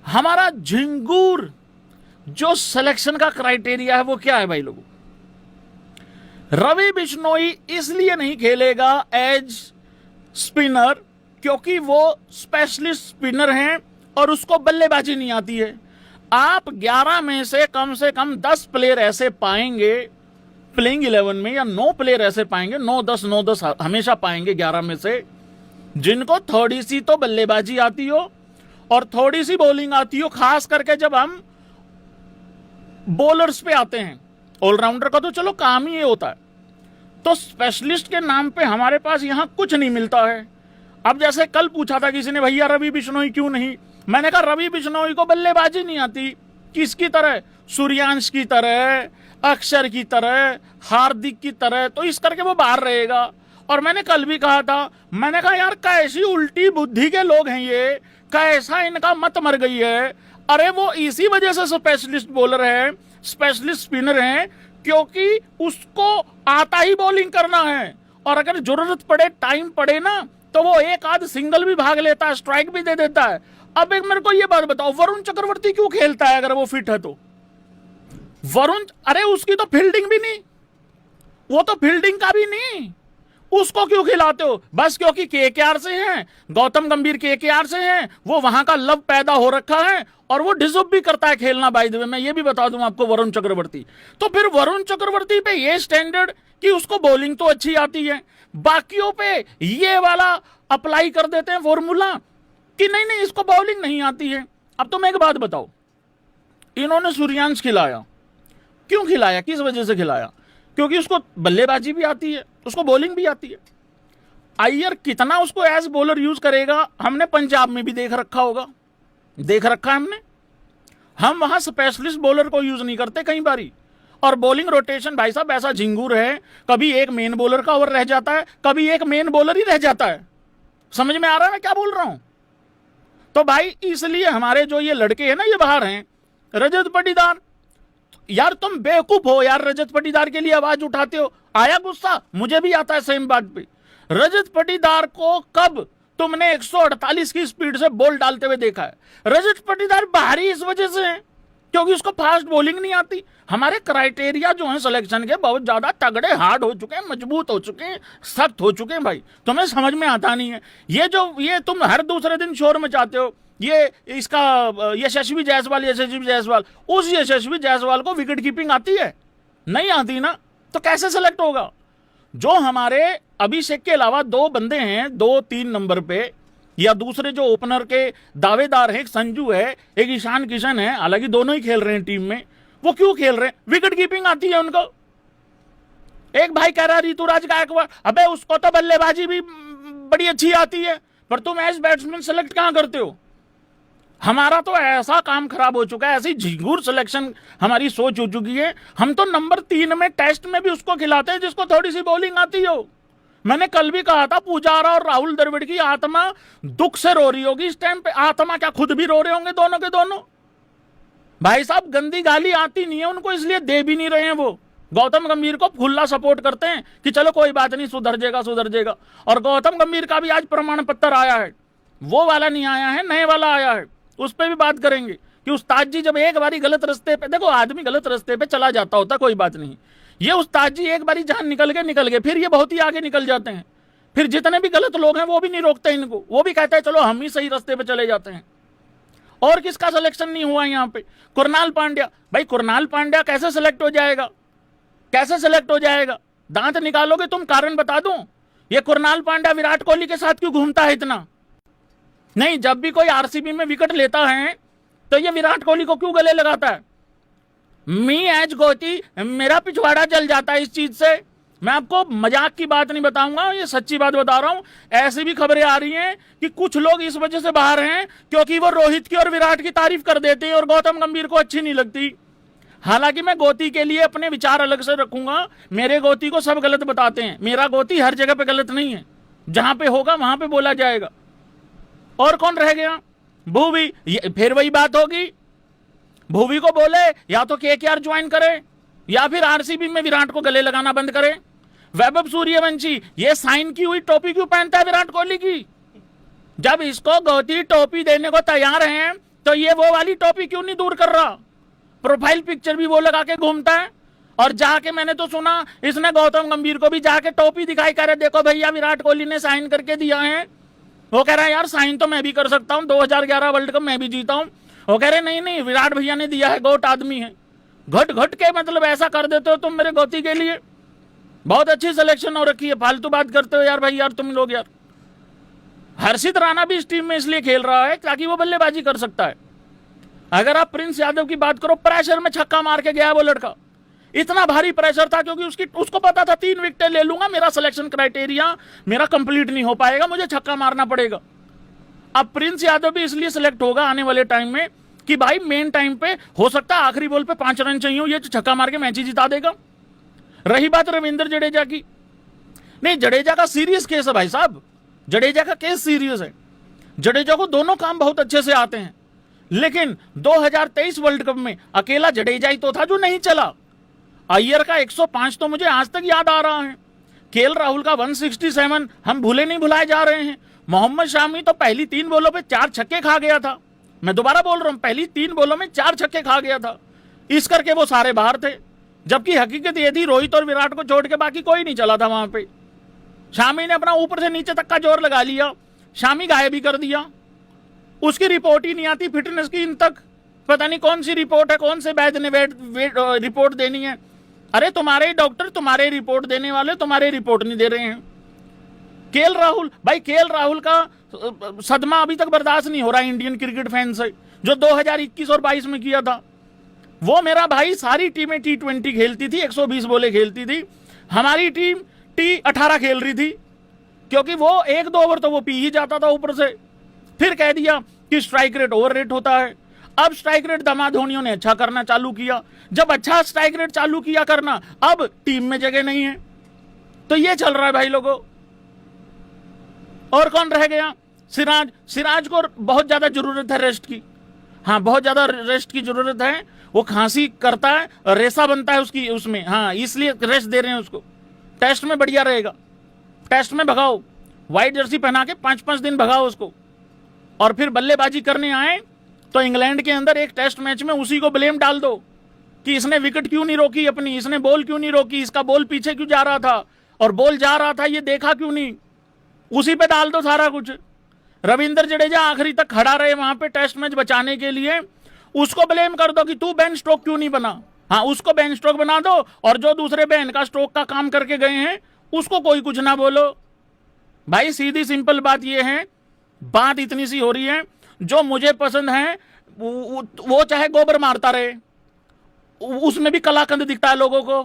हमारा झिंगूर जो सिलेक्शन का क्राइटेरिया है वो क्या है भाई लोगों? रवि बिश्नोई इसलिए नहीं खेलेगा एज स्पिनर क्योंकि वो स्पेशलिस्ट स्पिनर हैं और उसको बल्लेबाजी नहीं आती है। आप 11 में से कम 10 प्लेयर ऐसे पाएंगे प्लेइंग 11 में, या 9 प्लेयर ऐसे पाएंगे, 9-10 हमेशा पाएंगे 11 में से, जिनको थोड़ी सी तो बल्लेबाजी आती हो और थोड़ी सी बॉलिंग आती हो। खास करके जब हम बॉलर्स पे आते हैं, ऑलराउंडर का तो चलो काम ही ये होता है, तो स्पेशलिस्ट के नाम पे हमारे पास यहां कुछ नहीं मिलता है। अब जैसे कल पूछा था किसी ने, भैया रवि बिश्नोई क्यों नहीं? मैंने कहा रवि बिश्नोई को बल्लेबाजी नहीं आती। किसकी तरह? सूर्यांश की तरह, अक्षर की तरह, हार्दिक की तरह, तो इस करके वो बाहर रहेगा। और मैंने कल भी कहा था, मैंने कहा यार कैसी उल्टी बुद्धि के लोग हैं ये, कैसा इनका मत मर गई है। अरे वो इसी वजह से स्पेशलिस्ट बॉलर है, स्पेशलिस्ट स्पिनर है, क्योंकि उसको आता ही बॉलिंग करना है। और अगर जरूरत पड़े, टाइम पड़े ना, तो वो एक आध सिंगल भी भाग लेता है, स्ट्राइक भी दे देता है। अब एक मेरे को ये बात बताओ, वरुण चक्रवर्ती क्यों खेलता है अगर वो फिट है तो? वरुण, अरे उसकी तो फील्डिंग भी नहीं, वो तो फील्डिंग का भी नहीं, उसको क्यों खिलाते हो? बस क्योंकि केकेआर से हैं, गौतम गंभीर केकेआर से हैं, वो वहां का लव पैदा हो रखा है और वो डिजर्व भी करता है खेलना। बाय द वे मैं ये भी बता दूं आपको, वरुण चक्रवर्ती, तो फिर वरुण चक्रवर्ती पे ये स्टैंडर्ड कि उसको बॉलिंग तो अच्छी आती है, बाकियों पे ये वाला अप्लाई कर देते हैं फॉर्मूला कि नहीं नहीं इसको बॉलिंग नहीं आती है। अब तो मैं एक बात बताओ, इन्होंने सूर्यांश खिलाया, क्यों खिलाया, किस वजह से खिलाया? क्योंकि उसको बल्लेबाजी भी आती है, उसको बॉलिंग भी आती है। अय्यर कितना उसको एज बॉलर यूज करेगा हमने पंजाब में भी देख रखा होगा, देख रखा हमने। हम वहां स्पेशलिस्ट बॉलर को यूज नहीं करते कई बारी। और बॉलिंग रोटेशन भाई साहब ऐसा झिंगूर है, कभी एक मेन बॉलर का ओवर रह जाता है, कभी एक मेन बॉलर ही रह जाता है। समझ में आ रहा है मैं क्या बोल रहा हूं? तो भाई इसलिए हमारे जो ये लड़के हैं ना, ये बाहर हैं। रजत पाटीदार, यार तुम बेवकूफ हो यार, रजत पाटीदार के लिए आवाज उठाते हो। आया गुस्सा? मुझे भी आता है सेम बात पे। रजत पाटीदार को कब तुमने 148 की स्पीड से बॉल डालते हुए देखा है? रजत पाटीदार बाहरी इस वजह से है क्योंकि उसको फास्ट बॉलिंग नहीं आती। हमारे क्राइटेरिया जो है सिलेक्शन के बहुत ज्यादा तगड़े, हार्ड हो चुके हैं, मजबूत हो चुके हैं, सख्त हो चुके हैं भाई, तुम्हें समझ में आता नहीं है। ये तुम हर दूसरे दिन शोर मचाते हो, ये इसका यशस्वी जायसवाल, उस यशस्वी जायसवाल को विकेट कीपिंग आती है? नहीं आती ना, तो कैसे सेलेक्ट होगा? जो हमारे अभिषेक के अलावा 2 बंदे हैं 2-3 नंबर पे, या दूसरे जो ओपनर के दावेदार हैं, एक संजू है, एक ईशान किशन है, हालांकि दोनों ही खेल रहे हैं टीम में, वो क्यों खेल रहे हैं? विकेट कीपिंग आती है उनको। एक भाई कह रहा ऋतुराज गायकवाड़, अबे उसको तो बल्लेबाजी भी बड़ी अच्छी आती है, पर तुम एज बैट्समैन सेलेक्ट कहां करते हो? हमारा तो ऐसा काम खराब हो चुका है, ऐसी झिंगूर सिलेक्शन हमारी सोच हो चुकी है। हम तो नंबर 3 में टेस्ट में भी उसको खिलाते हैं जिसको थोड़ी सी बॉलिंग आती हो। मैंने कल भी कहा था, पुजारा और राहुल द्रविड़ की आत्मा दुख से रो रही होगी इस टाइम पे। आत्मा क्या, खुद भी रो रहे होंगे दोनों के दोनों। भाई साहब गंदी गाली आती नहीं है उनको, इसलिए दे भी नहीं रहे हैं। वो गौतम गंभीर को खुला सपोर्ट करते हैं कि चलो कोई बात नहीं, सुधर जाएगा। और गौतम गंभीर का भी आज प्रमाण पत्र आया है, वो वाला नहीं आया है, नए वाला आया है, उस पर भी बात करेंगे कि उस्ताद जी जब एक बारी गलत रास्ते पे, देखो आदमी गलत रास्ते पे चला जाता होता, कोई बात नहीं, ये उस्ताद जी एक बारी जहां निकल गए फिर ये बहुत ही आगे निकल जाते हैं। फिर जितने भी गलत लोग हैं वो भी नहीं रोकते इनको, वो भी कहते हैं चलो हम ही सही रास्ते पे चले जाते हैं। और किसका सिलेक्शन नहीं हुआ यहाँ पे? कुरनाल पांड्या। भाई कुरनाल पांड्या कैसे सिलेक्ट हो जाएगा? कैसे सिलेक्ट हो जाएगा? दांत निकालोगे तुम, कारण बता दूं। ये कुरनाल पांड्या विराट कोहली के साथ क्यों घूमता है इतना? नहीं, जब भी कोई आरसीबी में विकेट लेता है तो ये विराट कोहली को क्यों गले लगाता है? मी एज गोती, मेरा पिछवाड़ा जल जाता है इस चीज से। मैं आपको मजाक की बात नहीं बताऊंगा, ये सच्ची बात बता रहा हूं। ऐसी भी खबरें आ रही हैं कि कुछ लोग इस वजह से बाहर हैं क्योंकि वो रोहित की और विराट की तारीफ कर देते हैं और गौतम गंभीर को अच्छी नहीं लगती। हालांकि मैं गोती के लिए अपने विचार अलग से रखूंगा। मेरे गोती को सब गलत बताते हैं, मेरा गोती हर जगह पे गलत नहीं है, जहां पे होगा वहां पे बोला जाएगा। और कौन रह गया? भूवी। फिर वही बात होगी, भूवी को बोले या तो केकेआर ज्वाइन करे या फिर आरसीबी में विराट को गले लगाना बंद करे। वैभव सूर्यवंशी, ये साइन की हुई टोपी क्यों पहनता है विराट कोहली की? जब इसको गोती टोपी देने को तैयार हैं तो ये वो वाली टॉपिक क्यों नहीं दूर कर रहा? प्रोफाइल पिक्चर भी वो लगा के घूमता है, और जाके मैंने तो सुना इसने गौतम गंभीर को भी जाके टोपी दिखाई, कह रहे देखो भैया विराट कोहली ने साइन करके दिया है। वो कह रहा है यार साइन तो मैं भी कर सकता हूं, 2011 वर्ल्ड कप मैं भी जीता हूं। वो कह रहे नहीं नहीं विराट भैया ने दिया है, गोट आदमी है। घट घट के मतलब ऐसा कर देते हो तुम मेरे गौती के लिए। बहुत अच्छी सिलेक्शन हो रखी है, फालतू बात करते हो यार भाई यार तुम लोग यार। हर्षित राणा भी इस टीम में इसलिए खेल रहा है ताकि वो बल्लेबाजी कर सकता है। अगर आप प्रिंस यादव की बात करो, प्रेशर में छक्का मार के गया वो लड़का, इतना भारी प्रेशर था क्योंकि उसको पता था 3 विकेटें ले लूंगा, मेरा सिलेक्शन क्राइटेरिया मेरा कंप्लीट नहीं हो पाएगा, मुझे छक्का मारना पड़ेगा। अब प्रिंस यादव भी इसलिए सिलेक्ट होगा आने वाले टाइम में कि भाई मेन टाइम पे हो सकता है आखिरी बॉल पे 5 रन चाहिए, ये छक्का मार के मैच ही जिता देगा। रही बात रविंद्र जडेजा की, नहीं जडेजा का सीरियस केस है भाई साहब, जडेजा का केस सीरियस है। जडेजा को दोनों काम बहुत अच्छे से आते हैं, लेकिन 2023 वर्ल्ड कप में अकेला जडेजा ही तो था जो नहीं चला। अय्यर का 105 तो मुझे आज तक याद आ रहा है, केएल राहुल का 167 हम भूले नहीं भुलाए जा रहे हैं। मोहम्मद शामी तो पहली 3 बॉलों पे 4 छक्के खा गया था, मैं दोबारा बोल रहा हूं पहली 3 बॉलों में 4 छक्के खा गया था, इस करके वो सारे बाहर थे। जबकि हकीकत ये थी रोहित और विराट को छोड़ के बाकी कोई नहीं चला था वहां पे। शामी ने अपना ऊपर से नीचे तक का जोर लगा लिया, शामी गायब ही कर दिया, उसकी रिपोर्ट ही नहीं आती फिटनेस की इन तक, पता नहीं कौन सी रिपोर्ट है, कौन से वैद्य ने रिपोर्ट देनी है। अरे तुम्हारे ही डॉक्टर, तुम्हारे रिपोर्ट देने वाले तुम्हारे रिपोर्ट नहीं दे रहे हैं। केएल राहुल, भाई केएल राहुल का सदमा अभी तक बर्दाश्त नहीं हो रहा इंडियन क्रिकेट फैन से, जो 2021 और 22 में किया था। वो मेरा भाई सारी टीमें T20 खेलती थी, 120 बॉलें खेलती थी, हमारी टीम T18 खेल रही थी, क्योंकि वो 1-2 ओवर तो वो पी ही जाता था ऊपर से। फिर कह दिया कि स्ट्राइक रेट ओवर रेट होता है। अब स्ट्राइक रेट धोनियों ने अच्छा करना चालू किया, जब अच्छा स्ट्राइक रेट चालू किया करना, अब टीम में जगह नहीं है, तो ये चल रहा है भाई लोगों। और कौन रह गया? सिराज। सिराज को बहुत ज्यादा जरूरत है रेस्ट की, हाँ बहुत ज्यादा रेस्ट की जरूरत है। वो खांसी करता है, रेसा बनता है उसकी उसमें, हाँ इसलिए रेस्ट दे रहे हैं उसको। टेस्ट में बढ़िया रहेगा, टेस्ट में भगाओ, व्हाइट जर्सी पहना के 5-5 दिन भगाओ उसको, और फिर बल्लेबाजी करने आए तो इंग्लैंड के अंदर एक टेस्ट मैच में उसी को ब्लेम डाल दो कि इसने विकेट क्यों नहीं रोकी अपनी, इसने बॉल क्यों नहीं रोकी, इसका बॉल पीछे क्यों जा रहा था, और बॉल जा रहा था ये देखा क्यों नहीं, उसी पे डाल दो सारा कुछ। रविंद्र जडेजा आखिरी तक खड़ा रहे वहां पे टेस्ट मैच बचाने के लिए, उसको ब्लेम कर दो कि तू बेन स्ट्रोक क्यों नहीं बना, हाँ उसको बेन स्ट्रोक बना दो, और जो दूसरे बेन का स्ट्रोक का काम करके गए हैं उसको कोई कुछ ना बोलो। भाई सीधी सिंपल बात ये है, बात इतनी सी हो रही है, जो मुझे पसंद है वो चाहे गोबर मारता रहे, उसमें भी कलाकंद दिखता है लोगों को।